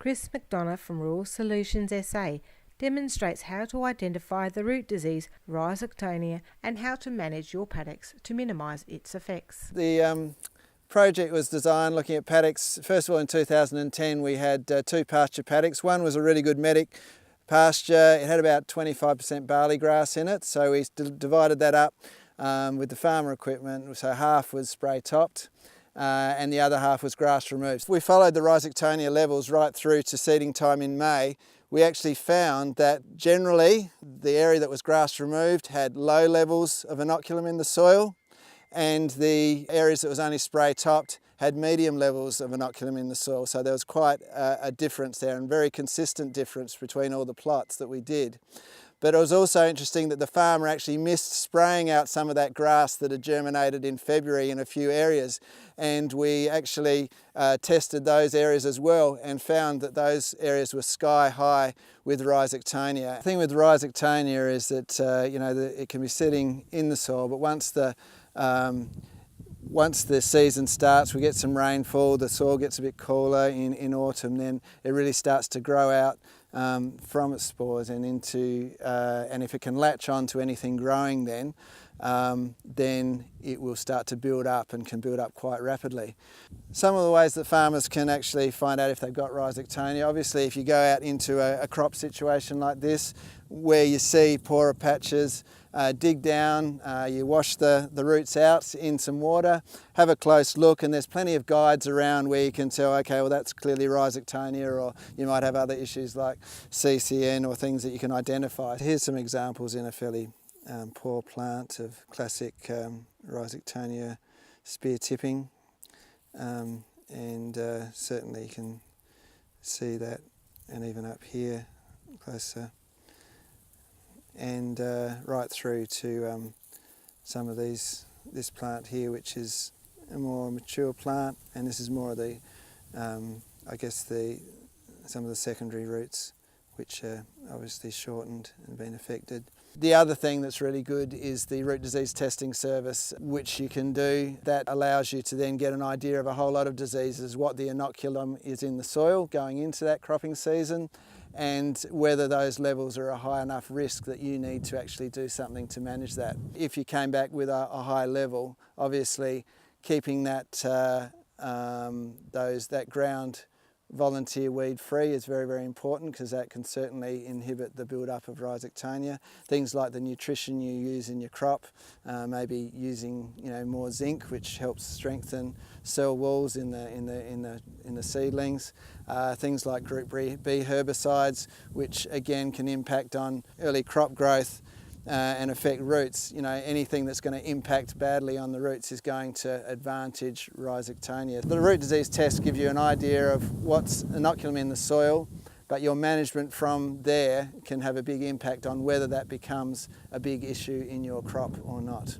Chris McDonough from Rural Solutions SA demonstrates how to identify the root disease Rhizoctonia and how to manage your paddocks to minimise its effects. The project was designed looking at paddocks. First of all, in 2010 we had 2 pasture paddocks. One was a really good medic pasture. It had about 25% barley grass in it, so we divided that up with the farmer equipment, so half was spray topped and the other half was grass removed. We followed the Rhizoctonia levels right through to seeding time in May. We actually found that generally the area that was grass removed had low levels of inoculum in the soil, and the areas that was only spray topped had medium levels of inoculum in the soil. So there was quite a difference there, and very consistent difference between all the plots that we did. But it was also interesting that the farmer actually missed spraying out some of that grass that had germinated in February in a few areas, and we actually tested those areas as well and found that those areas were sky high with Rhizoctonia. The thing with Rhizoctonia is that it can be sitting in the soil, but once the season starts, we get some rainfall, the soil gets a bit cooler in autumn, then it really starts to grow out from its spores and into, and if it can latch on to anything growing then it will start to build up and can build up quite rapidly. Some of the ways that farmers can actually find out if they've got Rhizoctonia, obviously if you go out into a crop situation like this where you see poorer patches, dig down, you wash the roots out in some water, have a close look, and there's plenty of guides around where you can tell, okay, well that's clearly Rhizoctonia, or you might have other issues like CCN or things that you can identify. Here's some examples in a fairly poor plant of classic Rhizoctonia spear tipping, and certainly you can see that, and even up here closer, and right through to some of this plant here, which is a more mature plant, and this is more of the, I guess some of the secondary roots which are obviously shortened and been affected. The other thing that's really good is the root disease testing service, which you can do. That allows you to then get an idea of a whole lot of diseases, what the inoculum is in the soil going into that cropping season, and whether those levels are a high enough risk that you need to actually do something to manage that. If you came back with a high level, obviously keeping that ground volunteer weed free is very, very important, because that can certainly inhibit the build-up of Rhizoctonia. Things like the nutrition you use in your crop, maybe using more zinc, which helps strengthen cell walls in the seedlings. Things like Group B herbicides, which again can impact on early crop growth and affect roots. Anything that's going to impact badly on the roots is going to advantage Rhizoctonia. The root disease test gives you an idea of what's inoculum in the soil, but your management from there can have a big impact on whether that becomes a big issue in your crop or not.